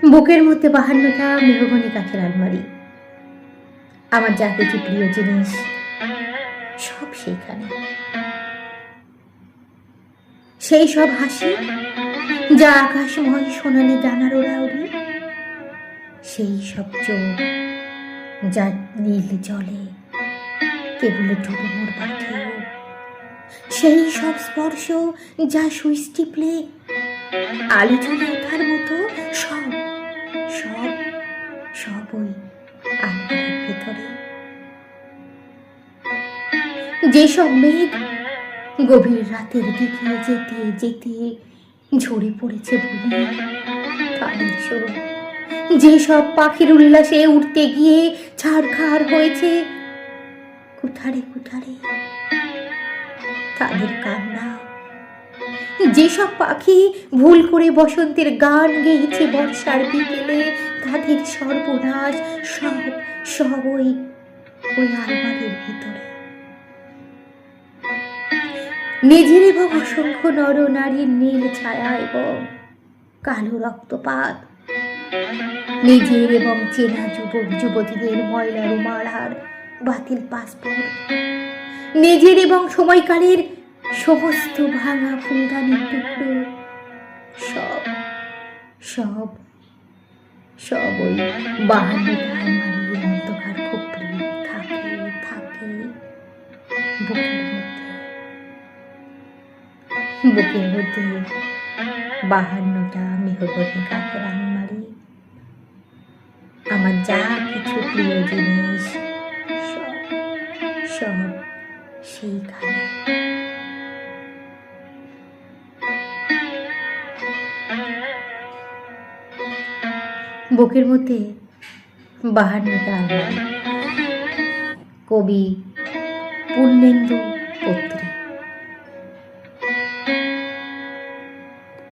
বুকের মধ্যে 52টা মেহগনি কাঠের আলমারি। আমার যা কিছু প্রিয় জিনিস সব সেইখানে। সেই সব হাসি যা আকাশময় সোনালি ডানার ওড়াউড়ি, সেই সব চোখ যা নীল জলে কেবল ডুবে মরবার ঢেউ, সেই সব স্পর্শ যা সুইচ টিপলে আলো জ্বলে ওঠার মতো, সব সব সব ওই আলমারির ভেতরে। যেসব মেঘ গভীর রাতের দিকে যেতে যেতে ঝরে পড়েছে বলে তাদের সুর, যেসব পাখির উল্লাসে উঠতে গিয়ে ছাড়খাড় হয়েছে কুঠারে কুঠারে তাদের কান্না, যেসব পাখি ভুল করে বসন্তের গান গেয়েছে বর্ষার বিকেলে তাদের সর্বনাশ, সব সব ওই আলমারির ভিতরে। নিজের এবং অসংখ্য নর নারীর নীল ছায়া এবং কালো রক্তপাত, নিজের এবং চেনা যুবক যুবতীদের ময়লা রুমাল আর বাতিল পাসপোর্ট, নিজের এবং সময়কালের সমস্ত ভাঙা ফুলদানির টুকরো, সব সব সব ওই 52টা আলমারির অন্ধকার খুপড়ি থাকে থাকে বুকের মধ্যে 52টা মেহগনি কাঠের আলমারি। আমার যা কিছু প্রিয় জিনিস সব সব সেইখানে। বুকের মধ্যে 52টা আলমারি। কবি পূর্ণেন্দু পত্রী।